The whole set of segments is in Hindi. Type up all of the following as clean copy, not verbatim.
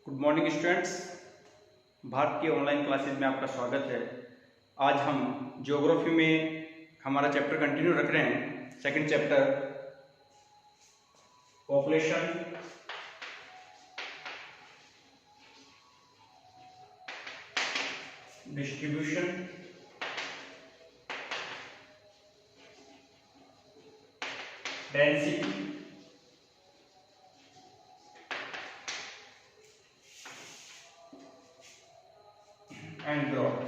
Good morning students. भारत के ऑनलाइन क्लासेज में आपका स्वागत है। आज हम ज्योग्राफी में हमारा चैप्टर कंटिन्यू रख रहे हैं। Second chapter population, distribution, density and growth.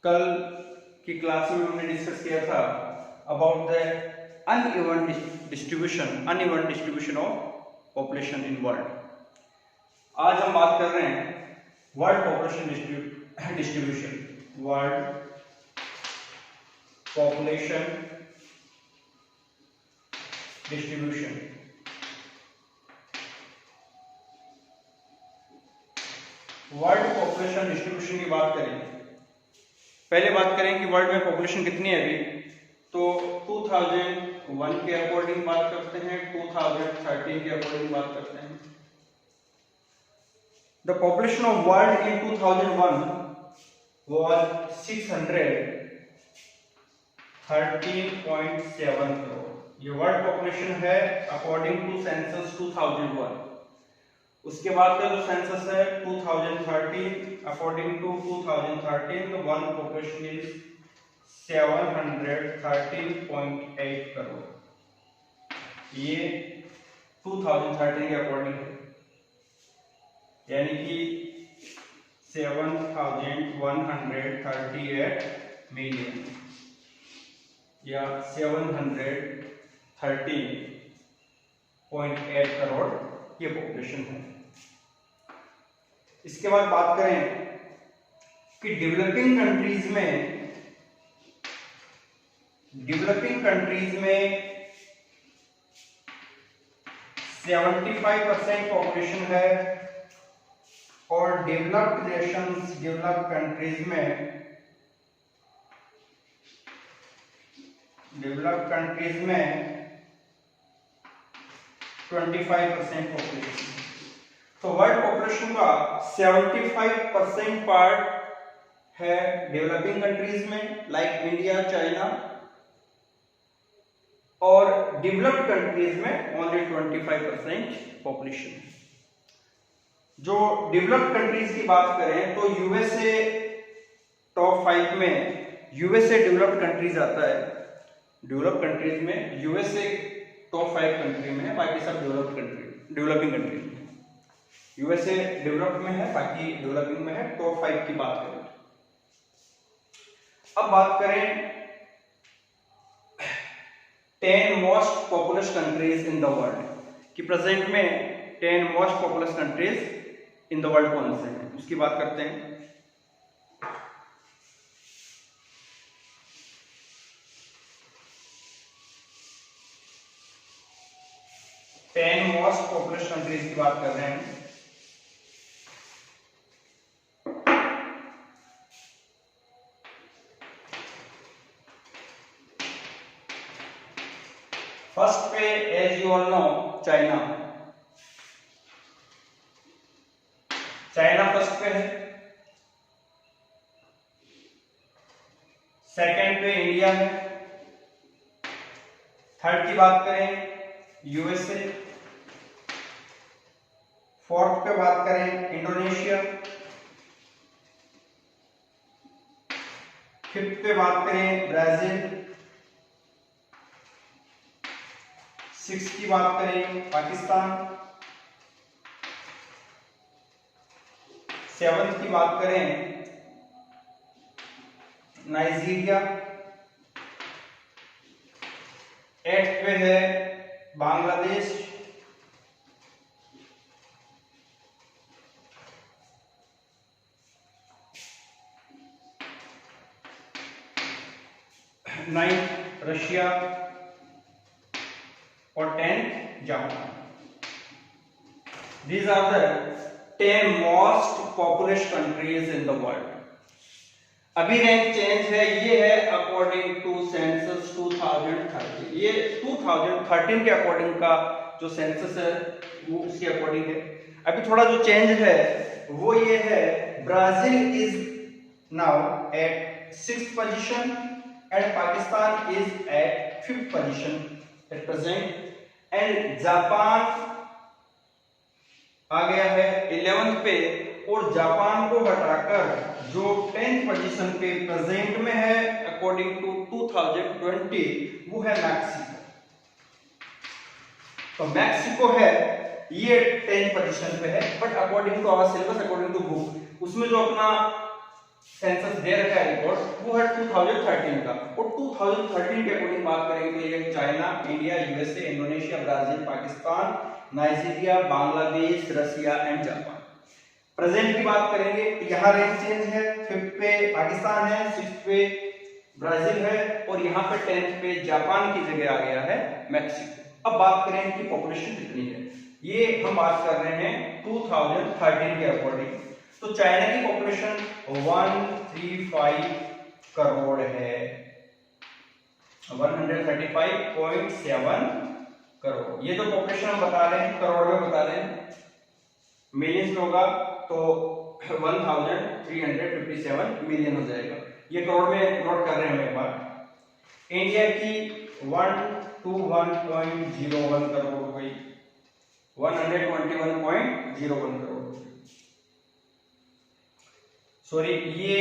कल की क्लास में हमने डिस्कस किया था about the uneven distribution of population in world. आज हम बात कर रहे हैं world population distribution, world population distribution. World population distribution की बात करें, पहले बात करें कि वर्ल्ड में पॉपुलेशन कितनी है अभी, तो 2001 के अकॉर्डिंग बात करते हैं, 2013 के अकॉर्डिंग बात करते हैं। The population of world in 2001 was 613.7 crore. ये वर्ल्ड पॉपुलेशन है अकॉर्डिंग टू सेंसस 2001। उसके बाद का जो सेंसस है 2013, according to 2013 the world population is 713.8 crore. ये 2013 के अकॉर्डिंग है, यानी कि 7,138 मिलियन या 713.8 करोड़ ये पॉपुलेशन है। इसके बाद बात करें कि डेवलपिंग कंट्रीज में 75% पॉपुलेशन है और डेवलप्ड नेशंस, डेवलप्ड कंट्रीज में 25% पॉपुलेशन। तो वर्ल्ड पॉपुलेशन का 75% पार्ट है डेवलपिंग कंट्रीज में, लाइक इंडिया, चाइना, और डेवलप्ड कंट्रीज में ओनली 25% पॉपुलेशन। जो डेवलप्ड कंट्रीज की बात करें तो यूएसए टॉप 5 में, यूएसए डेवलप्ड कंट्रीज आता है। डेवलप्ड कंट्रीज में यूएसए टॉप 5 कंट्री में है, बाकी सब डेवलपिंग कंट्रीज में। यूएसए डेवलप्ड में है, बाकी डेवलपिंग में है। टॉप 5 की बात करें। अब बात करें 10 most populous countries in the world कि प्रेजेंट में 10 most populous countries in the world कौन से हैं, उसकी बात करते हैं। मोस्ट पॉपुलस कंट्रीज की बात कर रहे हैं। फर्स्ट पे as you all know China. China first पे है। सेकंड पे इंडिया है। थर्ड की बात करें यूएसए। फोर्थ पे बात करें इंडोनेशिया। फिफ्थ पे बात करें ब्राजील। सिक्स्थ की बात करें पाकिस्तान। सेवंथ की बात करें नाइजीरिया। एट्थ पे है बांग्लादेश। नाइन्थ रशिया और 10th Japan. These are the 10 most populous countries in the world. अभी रैंक चेंज है, ये है अकॉर्डिंग टू सेंसस 2013, ये 2013 के अकॉर्डिंग का जो सेंसस है वो उसके अकॉर्डिंग है। अभी थोड़ा जो चेंज है वो ये है, Brazil is now at 6th position and Pakistan is at 5th position at present, and Japan आ गया है 11th पे, और जापान को हटाकर जो 10th पोजीशन पे प्रेजेंट में है अकॉर्डिंग टू 2020 वो है मैक्सिको। तो मैक्सिको है ये 10th पोजीशन पे है, but according to our syllabus, according to book, उसमें जो अपना सेंसस दे रखा है रिपोर्ट वो है 2013 का, और 2013 के अकॉर्डिंग बात करेंगे तो ये China, India, USA, Indonesia, Brazil, Pakistan, Nigeria, Bangladesh, Russia and Japan. Present की बात करेंगे तो यहाँ रैंक चेंज है, 5th पे पाकिस्तान है, 6th पे ब्राजील है, और यहाँ पे 10th पे जापान की जगह आ गया है मैक्सिको। अब बात करें इनकी पॉपुलेशन कितनी है, ये हम बात कर रहे हैं 2013 के अकॉर्डिंग। तो चाइना की पॉपुलेशन 135 करोड़ है, 135.7 करोड़। ये जो पॉपुलेशन हम बता रहे हैं करोड़ में बता रहे हैं, मिलियंस में होगा तो 1357 मिलियन हो जाएगा, ये करोड़ में नोट कर रहे हैं हम एक बार। इंडिया की 121.01 करोड़ हो गई, 121.01 करोड़। सॉरी, ये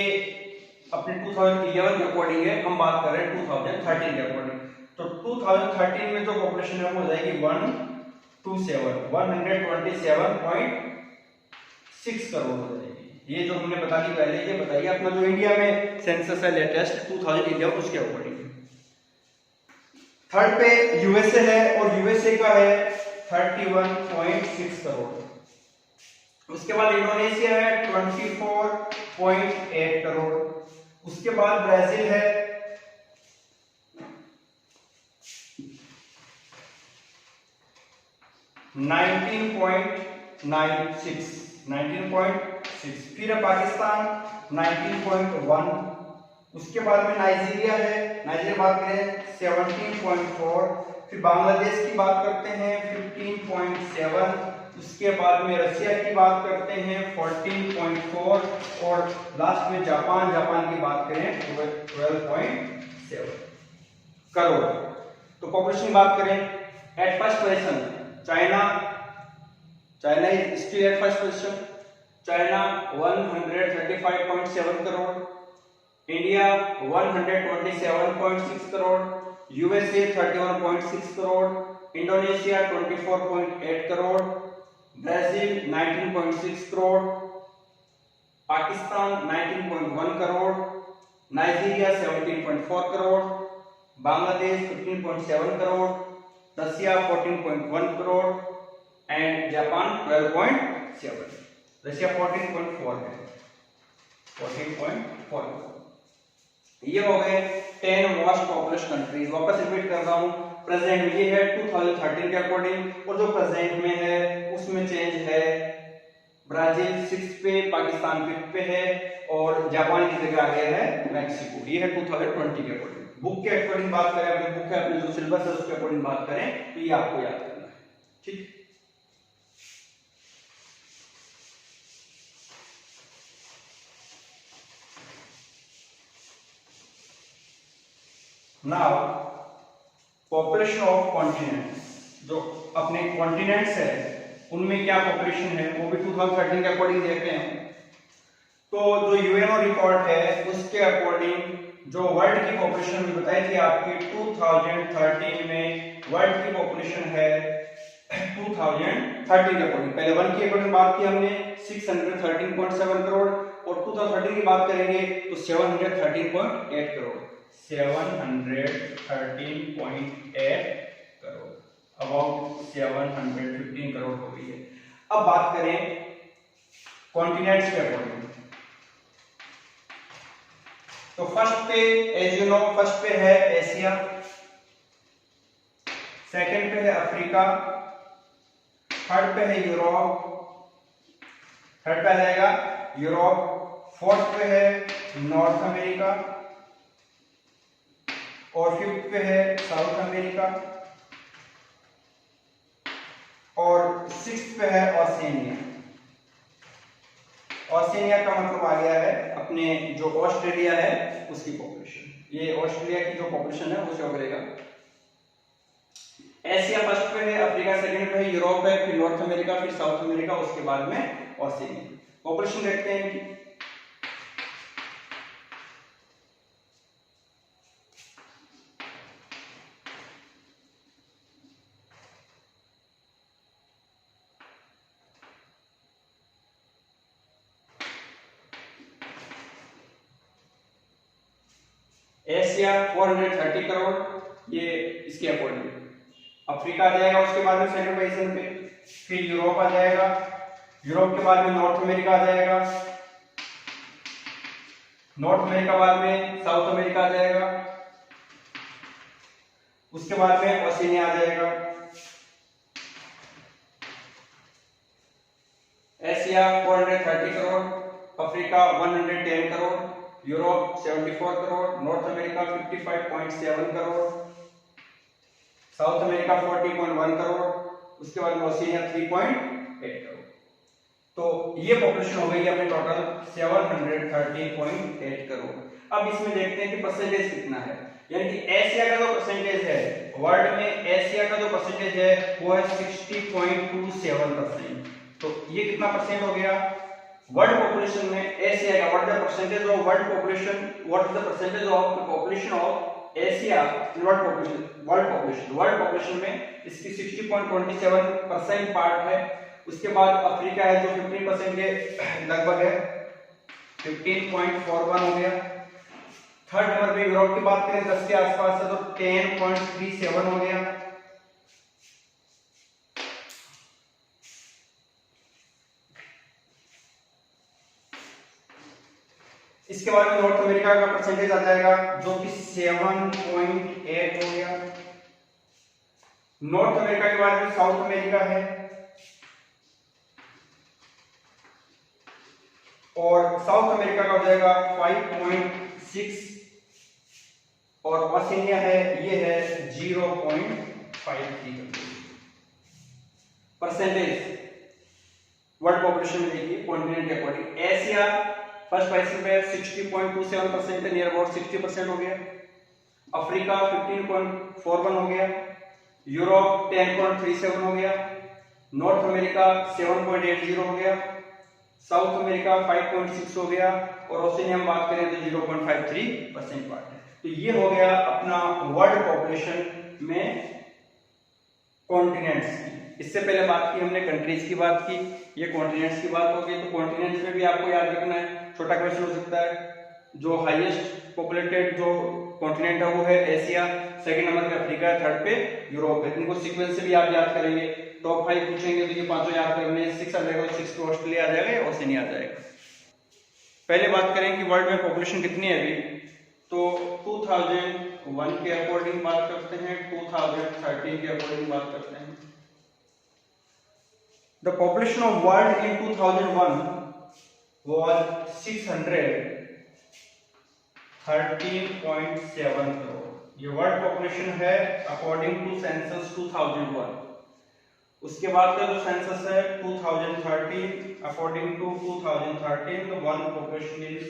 अपने 2011 के अकॉर्डिंग है, हम बात कर रहे हैं 2013 के अकॉर्डिंग। तो 2013 में जो पॉपुलेशन है वो हो जाएगी 127.6 करोड़ हो जाएगी। ये जो हमने बता दी पहले, ये बताइए अपना जो इंडिया में सेंसस है लेटेस्ट 2011 उसके अकॉर्डिंग। थर्ड पे यूएसए है, और यूएसए का है 31.6 करोड़। उसके बाद इंडोनेशिया है 24.8 करोड़। उसके बाद ब्राजील है 19.6, फिर है पाकिस्तान 19.1। उसके बाद में नाइजीरिया है, नाइजीरिया बात करें 17.4, फिर बांग्लादेश की बात करते हैं 15.7, उसके बाद में रसिया की बात करते हैं 14.4, और लास्ट में जापान की बात करें 12.7 करोड़। तो पॉपुलेशन की बात करें at first position China is still at first position, China 135.7 crore, India 127.6 crore, USA 31.6 crore, Indonesia 24.8 crore, Brazil 19.6 crore, Pakistan 19.1 crore, Nigeria 17.4 crore, Bangladesh 15.7 crore, Russia 14.1 crore and Japan 12.7। Russia 14.4 है, 14.4। ये हो गए 10 मोस्ट पॉपुलस कंट्रीज। वापस रिपीट कर रहा हूं, प्रेजेंट ये है 2013 के अकॉर्डिंग, और जो प्रेजेंट में है उसमें चेंज है, ब्राजील 6th पे, पाकिस्तान 5th पे है, और जापान की जगह आ गया है मैक्सिको। ये है 2020 के अकॉर्डिंग। बुक के अकॉर्डिंग बात करें, अपनी बुक है, अपने जो सिलेबस है उसके अकॉर्डिंग बात करें तो ये आपको याद करना है, ठीक। नाउ पॉपुलेशन ऑफ कॉन्टिनेंट्स, जो अपने कॉन्टिनेंट्स है उनमें क्या पॉपुलेशन है वो भी 2013 के अकॉर्डिंग देखते हैं। तो जो यूएनओ रिकॉर्ड है उसके अकॉर्डिंग जो वर्ल्ड की पॉपुलेशन भी बताई थी आपकी 2013 में, वर्ल्ड की पॉपुलेशन है 2013 के अकॉर्डिंग, पहले 1 की अकॉर्डिंग बात की हमने 613.7 करोड़, और 2013 की बात करेंगे तो 713.8 करोड़, 713.8 करोड़, अबाउट 715 करोड़ हो गई है। अब बात करें कॉन्टिनेंट्स के अकॉर्डिंग, तो फर्स्ट पे एज यू नो, फर्स्ट पे है एशिया, सेकंड पे है अफ्रीका, थर्ड पे है यूरोप, थर्ड पे आ जाएगा यूरोप, फोर्थ पे है नॉर्थ अमेरिका और 5th पे है साउथ अमेरिका और 6th पे है ओशिनिया। ओशिनिया का मतलब आ गया है अपने जो ऑस्ट्रेलिया है उसकी पॉपुलेशन। ये ऑस्ट्रेलिया की जो पॉपुलेशन है वो शो करेगा। एशिया फर्स्ट पे है, अफ्रीका सेकंड पे है, यूरोप है, फिर नॉर्थ अमेरिका, फिर साउथ अमेरिका, उसके बाद में ओशिनिया। पॉपुलेशन देखते हैं इनकी। एशिया 430 करोड़, ये इसके अकॉर्डिंग। अफ्रीका आ जाएगा उसके बाद में सेकंड पोजीशन पे, फिर यूरोप आ जाएगा, यूरोप के बाद में नॉर्थ अमेरिका आ जाएगा, नॉर्थ अमेरिका बाद में साउथ अमेरिका आ जाएगा, उसके बाद में ओशिनिया आ जाएगा। Asia 430 crore, Africa 110 crore, Europe 74 crore, north America 55.7 crore, south America 40.1 crore, उसके बाद में ओशिनिया 3.8 करोड़। तो ये पॉपुलेशन हो गई अपने टोटल 730.8 करोड़। अब इसमें देखते हैं कि परसेंटेज कितना है, यानी कि एशिया का जो परसेंटेज है वर्ल्ड में, एशिया का जो परसेंटेज है वो है 60.27%। तो ये कितना परसेंट हो गया वर्ल्ड पॉपुलेशन में एशिया का? What the percentage of world population, what is the percentage of the population of Asia in world population में इसकी 60.27% पार्ट है। उसके बाद अफ्रीका है जो 15% के लगभग है, 15.41 हो गया। थर्ड नंबर पे यूरोप की बात करें 10 के आसपास है तो 10.37 हो गया। इसके बाद में नॉर्थ अमेरिका का परसेंटेज आ जाएगा जो कि 7.8 हो गया। नॉर्थ अमेरिका के बाद में साउथ अमेरिका है और साउथ अमेरिका का हो जाएगा 5.6 और ओशिनिया है ये है 0.53 परसेंटेज वर्ल्ड पॉपुलेशन में। देखिए कॉन्टिनेंट के अकॉर्डिंग एशिया फर्स्ट पोजीशन पे 60.27% है, नियर अबाउट 60% हो गया। अफ्रीका 15.41 हो गया, यूरोप 10.37 हो गया, नॉर्थ अमेरिका 7.80 हो गया, साउथ अमेरिका 5.6 हो गया और ओशिनिया हम बात करें तो 0.53% पार्ट है। तो ये हो गया अपना वर्ल्ड पॉपुलेशन में कॉन्टिनेंट्स की। इससे पहले बात की हमने कंट्रीज की बात की, ये कॉन्टिनेंट्स की बात हो गई। तो कॉन्टिनेंट्स में भी आपको याद रखना है, छोटा क्वेश्चन हो सकता है, जो हाईएस्ट पॉपुलेटेड जो कॉन्टिनेंट है वो है एशिया, सेकंड नंबर पे अफ्रीका है, थर्ड पे यूरोप है। इनको सीक्वेंस से भी आप याद करेंगे। टॉप 5 पूछेंगे तो ये पांचों याद करने, 6 आ जाएगा, 6 पे ऑस्ट्रेलिया आ जाएगा, ओशिनिया आ जाएगा। पहले बात करें कि वर्ल्ड में पॉपुलेशन कितनी है अभी, तो 2001 के अकॉर्डिंग बात करते हैं, 2013 के अकॉर्डिंग बात करते हैं। The population of world in 2001 was 613.7 crore। ये वर्ल्ड पॉपुलेशन है अकॉर्डिंग टू सेंसस 2001। उसके बाद का जो सेंसस है 2013, according to 2013 the world population is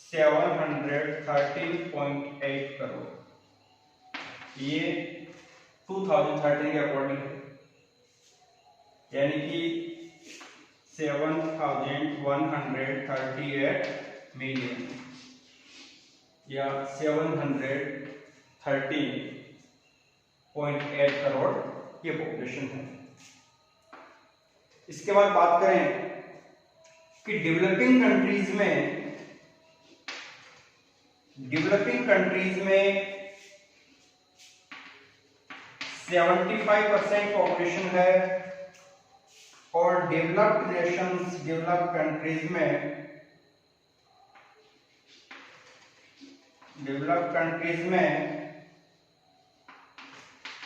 713.8 crore. ये 2013 के अकॉर्डिंग है, यानी कि 7,138 मिलियन या 713.8 करोड़ ये पॉपुलेशन है। इसके बाद बात करें कि डेवलपिंग कंट्रीज में 75% पॉपुलेशन है और डेवलप्ड कंट्रीज में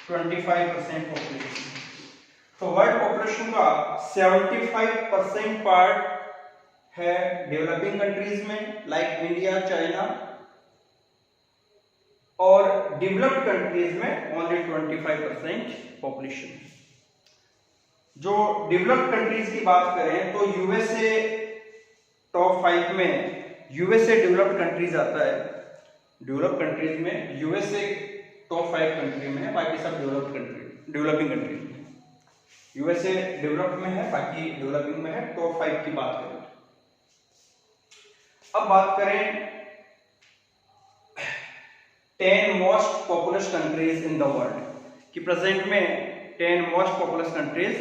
25% पॉपुलेशन। तो वर्ल्ड पॉपुलेशन का 75% पार्ट है डेवलपिंग कंट्रीज में लाइक इंडिया, चाइना, और डेवलप्ड कंट्रीज में ओनली 25% पॉपुलेशन। जो डेवलप्ड कंट्रीज की बात करें तो यूएसए टॉप 5 में, यूएसए डेवलप्ड कंट्रीज आता है। डेवलप्ड कंट्रीज में यूएसए टॉप 5 कंट्री में है, बाकी सब डेवलप्ड कंट्री, डेवलपिंग कंट्रीज में। यूएसए डेवलप्ड में है, बाकी डेवलपिंग में है। टॉप 5 की बात करें, अब बात करें 10 most populous countries in the world कि प्रेजेंट में 10 most populous countries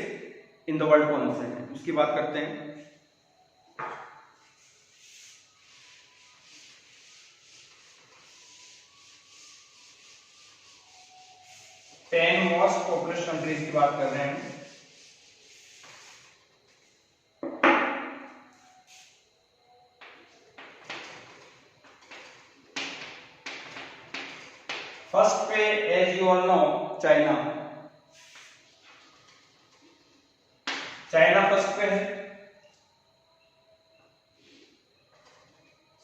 in the world कौन से हैं, उसकी बात करते हैं। टेन मोस्ट पॉपुलस कंट्रीज की बात कर रहे हैं। फर्स्ट पे as you all know China, China first पे है।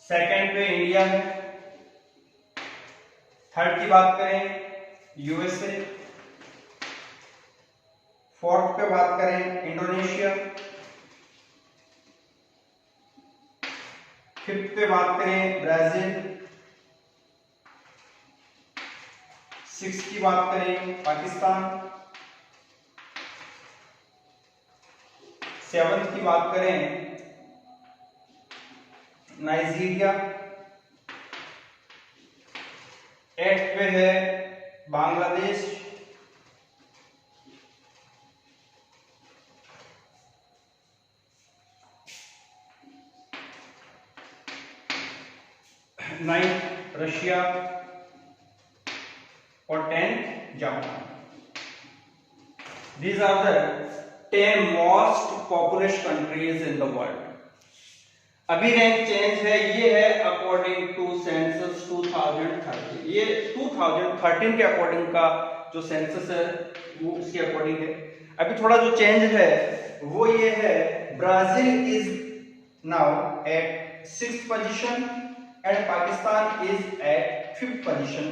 सेकंड पे इंडिया है। थर्ड की बात करें यूएसए। फोर्थ पे बात करें इंडोनेशिया। फिफ्थ पे बात करें ब्राजील। सिक्स की बात करें पाकिस्तान। सेवंथ की बात करें नाइजीरिया। एट्थ पे है बांग्लादेश। नाइन्थ रशिया और 10th Japan. These are the 10 most populous countries in the world. अभी रैंक चेंज है, ये है अकॉर्डिंग टू सेंसस 2013। ये 2013 के अकॉर्डिंग का जो सेंसस है वो उसके अकॉर्डिंग है। अभी थोड़ा जो चेंज है वो ये है, Brazil is now at 6th position and Pakistan is at 5th position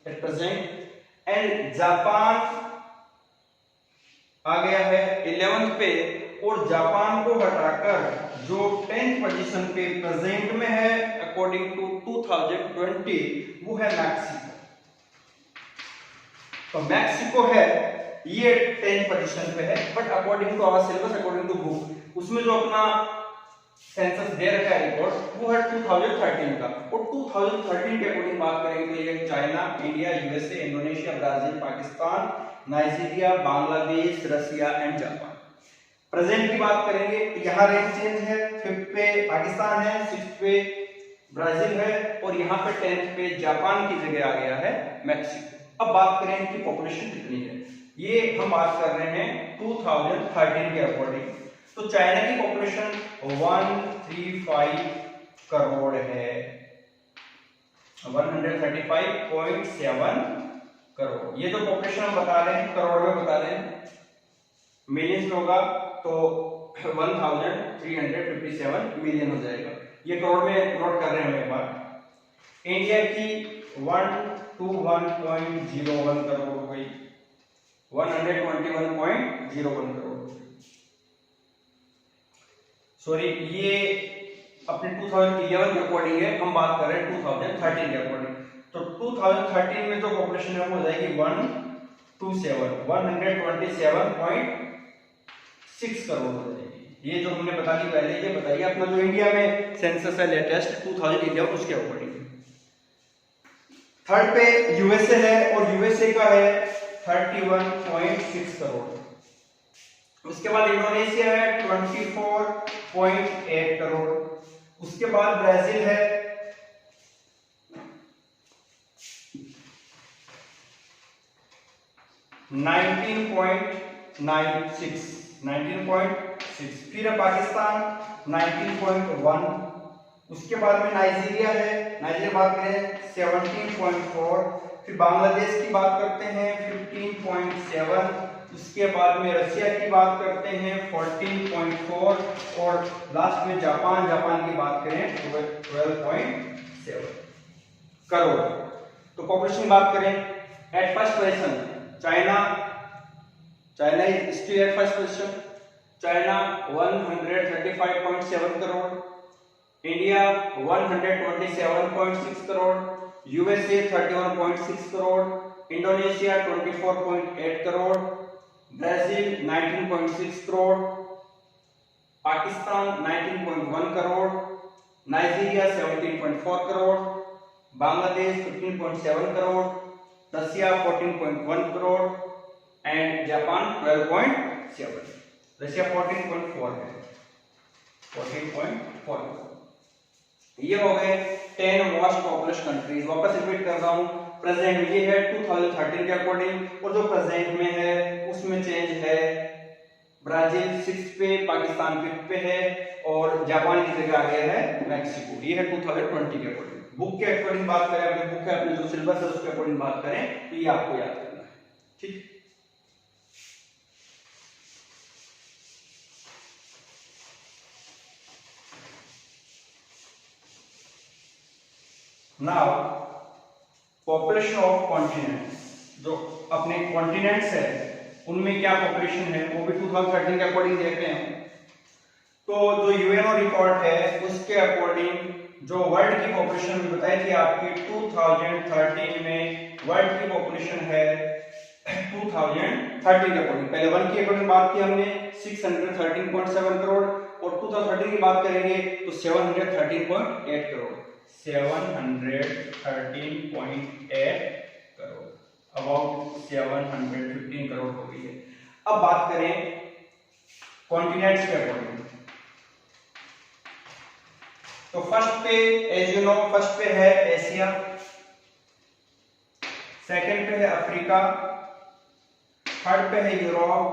at present, and Japan आ गया है 11th पे, और जापान को हटाकर जो 10th पोजीशन पे प्रेजेंट में है अकॉर्डिंग टू 2020 वो है मैक्सिको। तो मैक्सिको है ये 10th पोजीशन पे है, but according to our syllabus, according to book, उसमें जो अपना सेंसस दे रखा है रिपोर्ट वो है 2013 का। और 2013 के अकॉर्डिंग बात करेंगे तो ये China, India, USA, Indonesia, Brazil, Pakistan, Nigeria, Bangladesh, Russia and Japan. Present की बात करेंगे तो यहाँ रैंक चेंज है। 5th पे पाकिस्तान है, 6th पे ब्राजील है, और यहाँ पे 10th पे जापान की जगह आ गया है मैक्सिको। अब बात करें इनकी पॉपुलेशन कितनी है, ये हम बात कर रहे हैं 2013 के अकॉर्डिंग। तो चाइना की पॉपुलेशन 135 करोड़ है, 135.7 करोड़। ये जो पॉपुलेशन हम बता रहे हैं करोड़ में बता रहे हैं, मिलियंस में होगा तो 1357 मिलियन हो जाएगा। ये करोड़ में नोट कर रहे हैं हम एक बार। इंडिया की 121.01 करोड़ हो गई, 121.01 करोड़। सॉरी, ये अपने 2011 के अकॉर्डिंग है, हम बात कर रहे हैं 2013 के अकॉर्डिंग। तो 2013 में जो पॉपुलेशन है वो हो जाएगी 127.6 करोड़ हो जाएगी। ये जो हमने बता दी पहले, ये बताइए अपना जो इंडिया में सेंसस है लेटेस्ट 2011 उसके अकॉर्डिंग। थर्ड पे यूएसए है, और यूएसए का है 31.6 करोड़। उसके बाद इंडोनेशिया है 24.8 करोड़। उसके बाद ब्राजील है 19.6। फिर है पाकिस्तान 19.1। उसके बाद में नाइजीरिया है, नाइजीरिया बात करें 17.4। फिर बांग्लादेश की बात करते हैं 15.7। उसके बाद में रसिया की बात करते हैं 14.4 और लास्ट में जापान की बात करें 12.7 करोड़। तो पॉपुलेशन की बात करें at first position China is still at first position. China 135.7 crore, India 127.6 crore, USA 31.6 crore, Indonesia 24.8 crore, Brazil 19.6 crore, Pakistan 19.1 crore, Nigeria 17.4 crore, Bangladesh 15.7 crore, Russia 14.1 crore and Japan 12.7। Russia 14.4 है, 14.4। ये हो गए 10 मोस्ट पॉपुलस कंट्रीज। वापस रिपीट कर रहा हूं, प्रेजेंट में ये है 2013 के अकॉर्डिंग, और जो प्रेजेंट में है उसमें चेंज है। ब्राजील 6th पे, पाकिस्तान 5th पे है और जापान की जगह आ गया है मैक्सिको। ये है 2020 के अकॉर्डिंग। बुक के अकॉर्डिंग बात करें, अपने बुक है, अपने जो सिलेबस है उसके अकॉर्डिंग बात करें तो ये आपको याद करना है, ठीक। नाउ पॉपुलेशन ऑफ कॉन्टिनेंट्स, जो अपने कॉन्टिनेंट्स है उनमें क्या पॉपुलेशन है वो भी 2013 के अकॉर्डिंग देखते हैं। तो जो यूएनओ रिपोर्ट है उसके अकॉर्डिंग जो वर्ल्ड की पॉपुलेशन भी बताई थी आपकी 2013 में, वर्ल्ड की पॉपुलेशन है 2013 के अकॉर्डिंग। पहले 1 की अकॉर्डिंग बात की हमने 613.7 करोड़, और 2013 की बात करेंगे तो 713.8 करोड़, 713.8 करोड़, अबाउट 715 करोड़ हो गई है। अब बात करें कॉन्टिनेंट्स के अकॉर्डिंग, तो फर्स्ट पे एज यू नो, फर्स्ट पे है एशिया, सेकंड पे है अफ्रीका, थर्ड पे है यूरोप,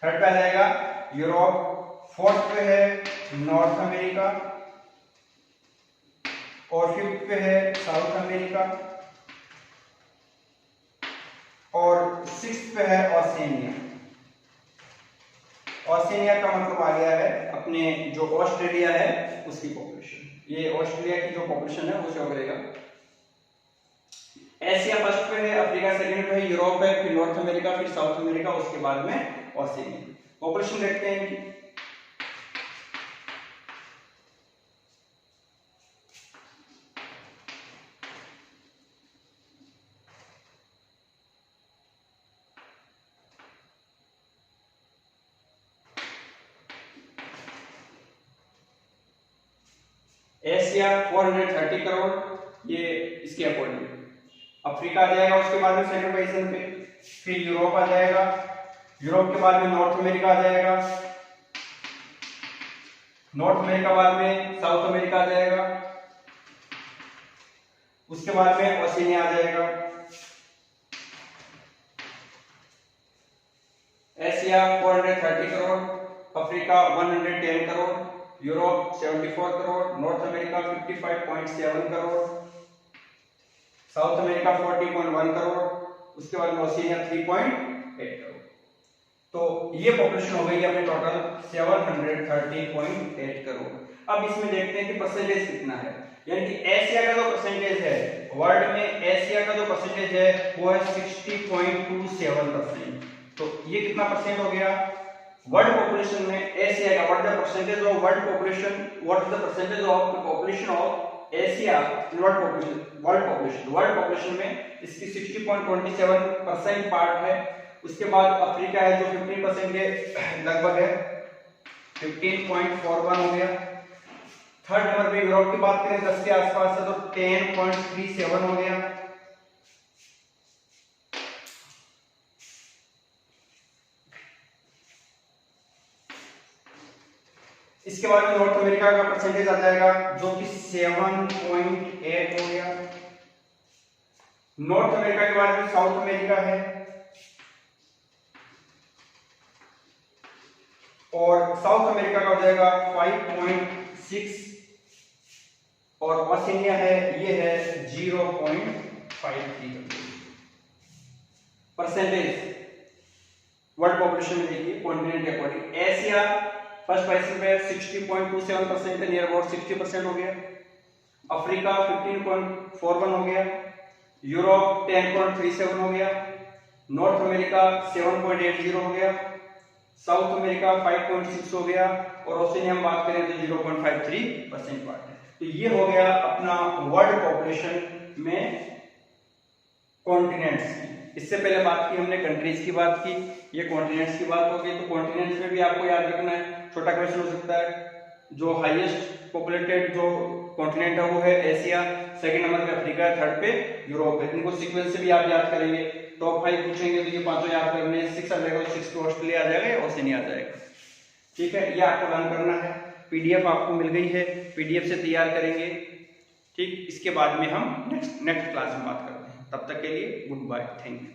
थर्ड पे आ जाएगा यूरोप, फोर्थ पे है नॉर्थ अमेरिका, और फिफ्थ पे है साउथ अमेरिका, और सिक्स्थ पे है ऑस्ट्रेलिया। ऑस्ट्रेलिया का मतलब आ गया है अपने जो ऑस्ट्रेलिया है उसकी पॉपुलेशन। ये ऑस्ट्रेलिया की जो पॉपुलेशन है वो शो करेगा। एशिया फर्स्ट पे है, अफ्रीका सेकंड पे है, यूरोप है, फिर नॉर्थ अमेरिका, फिर साउथ अमेरिका, उसके बाद में ऑस्ट्रेलिया। पॉपुलेशन देखते हैं कि एशिया 430 करोड़, ये इसके अकॉर्डिंग। अफ्रीका आ जाएगा उसके बाद में सेकंड पोजीशन पे, फिर यूरोप आ जाएगा, यूरोप के बाद में नॉर्थ अमेरिका आ जाएगा, नॉर्थ अमेरिका बाद में साउथ अमेरिका आ जाएगा, उसके बाद में ऑस्ट्रेलिया आ जाएगा। Asia 430 crore, Africa 110 crore, Europe 74 crore, north America 55.7 crore, south America 40.1 crore, उसके बाद में ऑस्ट्रेलिया 3.8 करोड़। तो ये पॉपुलेशन हो गई है अपने टोटल 730.8 करोड़। अब इसमें देखते हैं कि परसेंटेज कितना है, यानी कि एशिया का जो परसेंटेज है वर्ल्ड में, एशिया का जो परसेंटेज है वो है 60.27%। तो ये कितना परसेंट हो गया वर्ल्ड पॉपुलेशन में एशिया का? What the percentage of world population, what is the percentage of the population of Asia in world population में इसकी 60.27% पार्ट है। उसके बाद अफ्रीका है जो 15% के लगभग है, 15.41 हो गया। थर्ड नंबर पे यूरोप की बात करें 10 के आसपास है तो 10.37 हो गया। इसके बाद में नॉर्थ अमेरिका का परसेंटेज आ जाएगा जो कि 7.8 हो गया। नॉर्थ अमेरिका के बाद में साउथ अमेरिका है और साउथ अमेरिका का हो जाएगा 5.6 और ऑस्ट्रेलिया है ये है 0.53 परसेंटेज। वर्ल्ड पॉपुलेशन में देखिए कॉन्टिनेंट के अकॉर्डिंग, एशिया फर्स्ट पोजीशन पे 60.27% है, नियर अबाउट 60% हो गया। अफ्रीका 15.41 हो गया, यूरोप 10.37 हो गया, नॉर्थ अमेरिका 7.80 हो गया, साउथ अमेरिका 5.6 हो गया, और ऑस्ट्रेलिया हम बात करें तो 0.53% पार्ट है। तो ये हो गया अपना वर्ल्ड पॉपुलेशन में कॉन्टिनेंट्स की। इससे पहले बात की हमने कंट्रीज की बात की, ये कॉन्टिनेंट्स की बात हो गई। तो कॉन्टिनेंट्स में भी आपको याद रखना है, छोटा क्वेश्चन हो सकता है, जो हाईएस्ट पॉपुलेटेड जो कॉन्टिनेंट है वो है एशिया, सेकंड नंबर पे अफ्रीका, थर्ड पे यूरोप है। इनको सीक्वेंस से भी आप याद करेंगे, टॉप 5 पूछेंगे तो ये पांचों याद करने, 6 आ जाएगा, 6 पे ऑस्ट्रेलिया आ जाएगा, ओशिनिया आ जाएगा। ठीक है, ये आपको लर्न करना है। पीडीएफ आपको मिल गई है, पीडीएफ से तैयार करेंगे। ठीक, इसके बाद में हम नेक्स्ट क्लास में बात करते हैं। तब तक के लिए गुड बाय, थैंक यू।